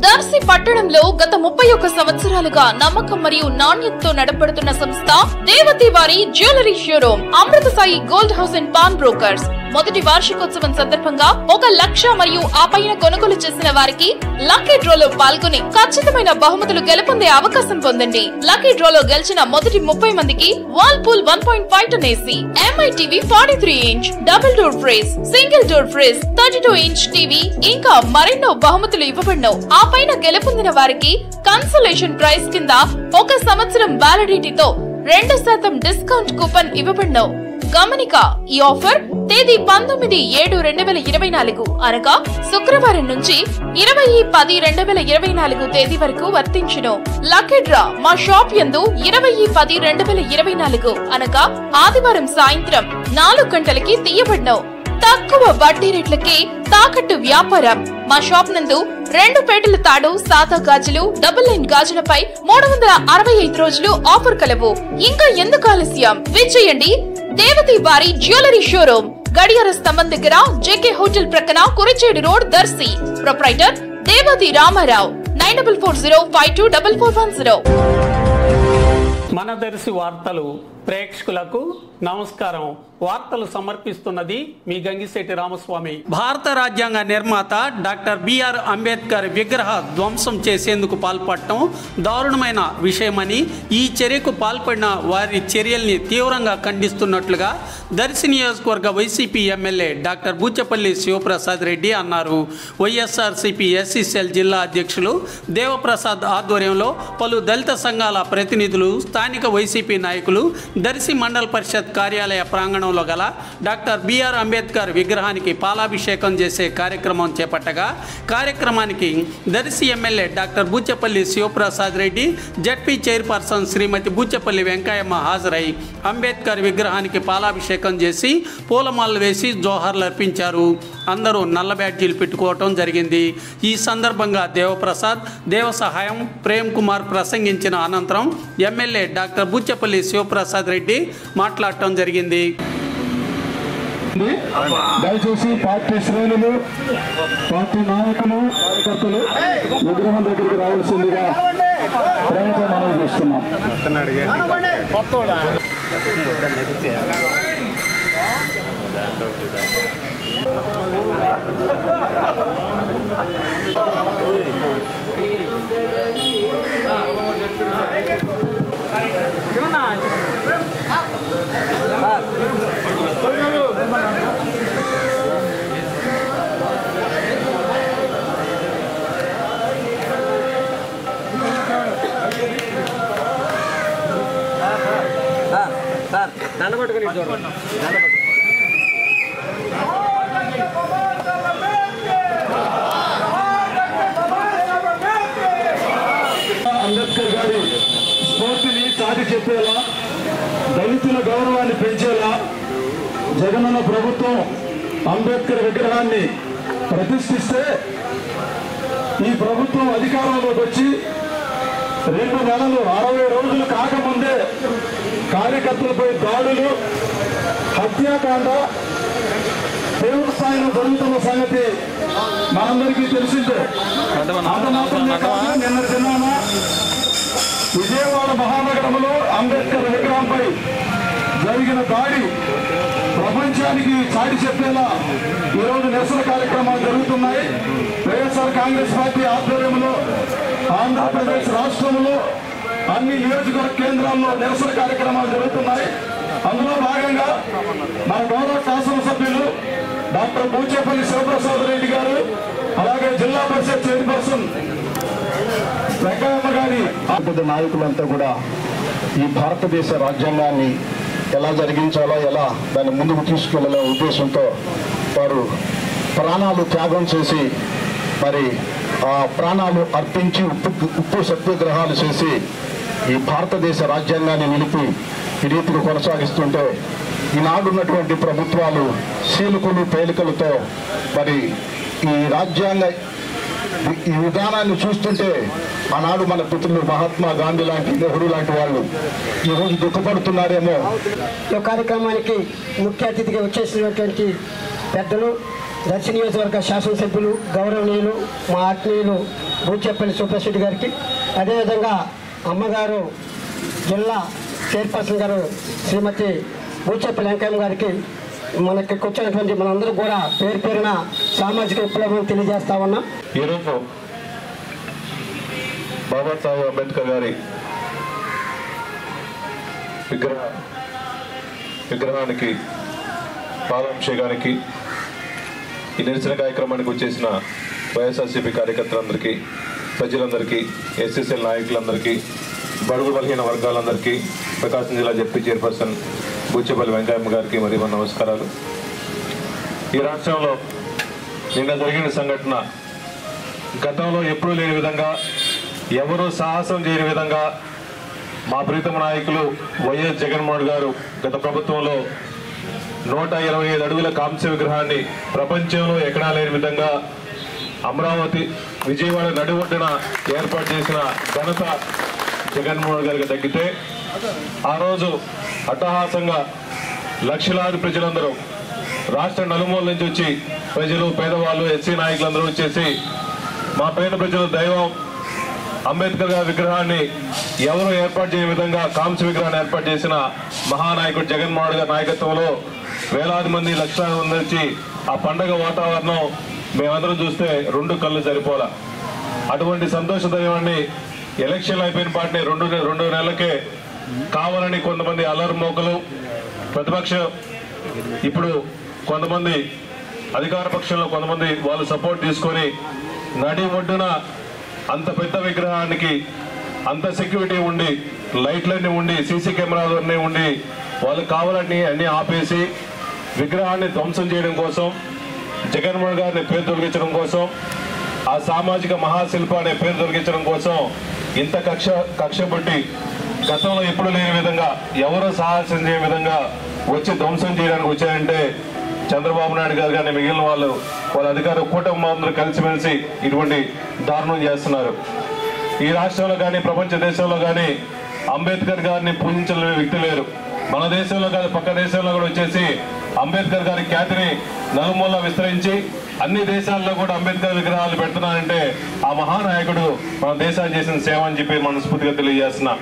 దర్శి పట్టణంలో గత 31 సంవత్సరాలుగా నమ్మకం మరియు నాణ్యతతో నడపడుతున్న సంస్థ దేవతి వారి jewellery showroom Amrutha Sai gold house and pawn brokers మొదటి వార్షికోత్సవం సందర్భంగా 1 లక్ష మరియు ఆ పైన కొనుగోలు చేసిన వారికి లక్కీ డ్రాలో పాల్గొని ఖచ్చితమైన బహుమతులు గెలుపొందే అవకాశం పొందండి. లక్కీ డ్రాలో గెలిచిన మొదటి 30 మందికి Whirlpool 1.5 ton AC, MI TV 43 inch, double door fridge, single door fridge, 32 inch TV ఇంకా మరెన్నో బహుమతులు ఇవ్వబడను. ఆ పైన గెలుపొందిన వారికి కన్సలేషన్ ప్రైజ్ కింద 1 సంవత్సరం వ్యాలిడిటీతో 2% డిస్కౌంట్ కూపన్ ఇవ్వబడను. గమనిక, ఈ ఆఫర్ తేదీ 19/7/2024 అనగా శుక్రవారం నుంచి 20/10/2024 తేదీ వరకు వర్తించును. లక్కీ డ్రా మా షాప్ యందు 20/10/2024 అనగా ఆదివారం సాయంత్రం 4 గంటలకి తీయబడను. తక్కువ వడ్డీ రేట్లకి తాకట్టు వ్యాపారం. మా షాప్ నందు 2 పేటల తాడు, సాదా గాజులు, డబుల్ లైన్ గాజులపై 365 రోజులు ఆఫర్ కలవు. ఇంకా ఎందుకు ఆలస్యం, విచ్చేయండి దేవతి వారి జ్యువెలరీ షోరూమ్, గడియార స్తంభం దగ్గర, జేకే హోటల్ ప్రక్కన, కురిచేడు రోడ్, దర్శి. ప్రొప్రైటర్ దేవతి రామారావు. 9440524410. మన దర్శి వార్తలు ప్రేక్షకులకు నమస్కారం. వార్తలు సమర్పిస్తున్నది మీ గంగిశెట్టి రామస్వామి. భారత రాజ్యాంగ నిర్మాత డాక్టర్ బిఆర్ అంబేద్కర్ విగ్రహ ధ్వంసం చేసేందుకు పాల్పడటం దారుణమైన విషయమని, ఈ చర్యకు పాల్పడిన వారి చర్యల్ని తీవ్రంగా ఖండిస్తున్నట్లుగా దర్శి నియోజకవర్గ YCP MLA doctor Buchepalli Sivaprasad Reddy అన్నారు. వైఎస్ఆర్సీపీ ఎస్సీసీఎల్ జిల్లా అధ్యక్షులు దేవప్రసాద్ ఆధ్వర్యంలో పలు దళిత సంఘాల ప్రతినిధులు, స్థానిక వైసీపీ నాయకులు దర్శి మండల పరిషత్ కార్యాలయ ప్రాంగణంలో గల డాక్టర్ బిఆర్ అంబేద్కర్ విగ్రహానికి పాలాభిషేకం చేసే కార్యక్రమం చేపట్టగా, కార్యక్రమానికి Darsi MLA doctor Buchepalli Sivaprasad Reddy, ZP chairperson Srimathi Buchepalli Venkayamma హాజరై అంబేద్కర్ విగ్రహానికి పాలాభిషేకం చేసి పూలమాలలు వేసి జోహార్లు అర్పించారు. అందరూ నల్ల బ్యాడ్జీలు పెట్టుకోవటం జరిగింది. ఈ సందర్భంగా దేవప్రసాద్, దేవసహాయం, ప్రేమ్ కుమార్ ప్రసంగించిన అనంతరం ఎమ్మెల్యే డాక్టర్ బూచపల్లి శివప్రసాద్ రెడ్డి మాట్లాడటం జరిగింది. దయచేసి పార్టీ శ్రేణులు, పార్టీ నాయకులు, కార్యకర్తలు విగ్రహం దగ్గరికి రావాల్సిందిగా ప్రేమతో మనం చేస్తున్నాం. అంబేద్కర్ గారి స్ఫూర్తిని చాటి చెప్పేలా, దళితుల గౌరవాన్ని పెంచేలా జగనన్న ప్రభుత్వం అంబేద్కర్ విగ్రహాన్ని ప్రతిష్ఠిస్తే, ఈ ప్రభుత్వం అధికారంలోకి వచ్చి 2 నెలలు 60 రోజులు కాకముందే కార్యకర్తలపై దాడులు, హత్యాకాండ తీవ్ర స్థాయిలో జరుగుతున్న సంగతి మనందరికీ తెలిసిందే. అంత మాత్రమే కాదు, నిన్న దినాన విజయవాడ మహానగరంలో అంబేద్కర్ విగ్రహంపై జరిగిన దాడి ప్రపంచానికి చాటి చెప్పేలా ఈరోజు నిరసన కార్యక్రమాలు జరుగుతున్నాయి. వైఎస్ఆర్ కాంగ్రెస్ పార్టీ ఆధ్వర్యంలో ఆంధ్రప్రదేశ్ రాష్ట్రంలో అన్ని నియోజకవర్గ కేంద్రాల్లో నిరసన కార్యక్రమాలు జరుగుతున్నాయి. అందులో భాగంగా మన గౌరవ శాసనసభ్యులు డాక్టర్ బూచేపల్లి శివప్రసాద్ రెడ్డి గారు, అలాగే జిల్లా పరిషత్ చైర్పర్సన్ వెంకయ్యమ్మ గారి పెద్ద నాయకులంతా కూడా ఈ భారతదేశ రాజ్యాంగాన్ని ఎలా జరిగించాలో, ఎలా దాన్ని ముందుకు తీసుకెళ్లాలనే ఉద్దేశంతో వారు ప్రాణాలు త్యాగం చేసి, మరి ఆ ప్రాణాలు అర్పించి ఉప్పు సత్యాగ్రహాలు చేసి ఈ భారతదేశ రాజ్యాంగాన్ని నిలిపి ఈ రీతిని కొనసాగిస్తుంటే, ఈనాడున్నటువంటి ప్రభుత్వాలు శీలకులు పేలికలతో మరి ఈ రాజ్యాంగ ఈ విధానాన్ని చూస్తుంటే ఆనాడు మన పితృలు మహాత్మా గాంధీ లాంటి, నెహ్రూ లాంటి వాళ్ళు ఈరోజు దుఃఖపడుతున్నారేమో. ఈ కార్యక్రమానికి ముఖ్య అతిథిగా వచ్చేసినటువంటి పెద్దలు దర్శి నియోజకవర్గ శాసనసభ్యులు గౌరవనీయులు మా ఆత్మీయులు బూచెప్పల్లి సుబ్రహ్మణ్య గారికి, అదేవిధంగా అమ్మగారు జిల్లా చైర్పర్సన్ గారు శ్రీమతి బూచెప్పల్లి వెంకయ్య గారికి, మనకి కూర్చున్నటువంటి మనందరూ కూడా పేరు పేరున సామాజిక విప్లవం తెలియజేస్తా ఉన్నాం. ఈరోజు బాబాసాహెబ్ అంబేద్కర్ గారి విగ్రహానికి పాలాభిషేకానికి ఈ నిరసన కార్యక్రమానికి వచ్చేసిన వైఎస్ఆర్సీపీ కార్యకర్తలందరికీ, ప్రజలందరికీ, ఎస్ఎస్ఎల్ నాయకులందరికీ, బడుగు బలహీన వర్గాలందరికీ, ప్రకాశం జిల్లా జెడ్పీ చైర్పర్సన్ బూచెప్పల్లి వెంకయ్యమ్మ గారికి మరియు మన నమస్కారాలు. ఈ రాష్ట్రంలో నిన్న జరిగిన సంఘటన గతంలో ఎప్పుడూ లేని విధంగా, ఎవరూ సాహసం చేయని విధంగా మా ప్రీతమ నాయకులు వైఎస్ జగన్మోహన్ గారు గత ప్రభుత్వంలో 125 అడుగుల కాంస్య విగ్రహాన్ని ప్రపంచంలో ఎక్కడా లేని విధంగా అమరావతి విజయవాడ నడిఒడ్డున ఏర్పాటు చేసిన ఘనత జగన్మోహన్ గారికి దక్కితే, ఆ రోజు అట్టహాసంగా లక్షలాది ప్రజలందరూ రాష్ట్ర నలుమూల నుంచి వచ్చి ప్రజలు, పేదవాళ్ళు, ఎస్సీ నాయకులందరూ వచ్చేసి మా పేద ప్రజల దైవం అంబేద్కర్ గారి విగ్రహాన్ని ఎవరు ఏర్పాటు చేయని విధంగా కాంస్య విగ్రహాన్ని ఏర్పాటు చేసిన మహానాయకుడు జగన్మోహన్ గారి నాయకత్వంలో వేలాది మంది, లక్షలాది మంది వచ్చి ఆ పండగ వాతావరణం మేమందరం చూస్తే రెండు కళ్ళు సరిపోలా. అటువంటి సంతోషదైవాన్ని ఎలక్షన్లు అయిపోయిన పాటిని రెండు నెలలకే కావాలని కొంతమంది అల్లరి మోకలు, ప్రతిపక్షం, ఇప్పుడు కొంతమంది అధికార పక్షంలో కొంతమంది వాళ్ళు సపోర్ట్ తీసుకొని నడి ఒడ్డున అంత పెద్ద విగ్రహానికి అంత సెక్యూరిటీ ఉండి, లైట్లన్నీ ఉండి, సీసీ కెమెరాలన్నీ ఉండి, వాళ్ళు కావాలని అన్ని ఆపేసి విగ్రహాన్ని ధ్వంసం చేయడం కోసం, జగన్మోహన్ గారిని పేరు తొలగించడం కోసం, ఆ సామాజిక మహాశిల్ప అనే పేరు తొలగించడం కోసం ఇంత కక్ష పుట్టి గతంలో ఎప్పుడు లేని విధంగా, ఎవరో సాహసం చేయని విధంగా వచ్చి ధ్వంసం చేయడానికి వచ్చారంటే చంద్రబాబు నాయుడు గారు కానీ మిగిలిన వాళ్ళ అధికార కూటమి అందరూ కలిసిమెలిసి ఇటువంటి దారుణం చేస్తున్నారు. ఈ రాష్ట్రంలో కానీ ప్రపంచ దేశంలో కానీ అంబేద్కర్ గారిని పూజించలేని వ్యక్తి లేరు. మన దేశంలో కాదు, పక్క దేశంలో కూడా వచ్చేసి అంబేద్కర్ గారి ఖ్యాతిని నలుమూల విస్తరించి అన్ని దేశాల్లో కూడా అంబేద్కర్ విగ్రహాలు పెడుతున్నారంటే ఆ మహానాయకుడు మన దేశానికి చేసిన సేవ అని చెప్పి మనస్ఫూర్తిగా తెలియజేస్తున్నా.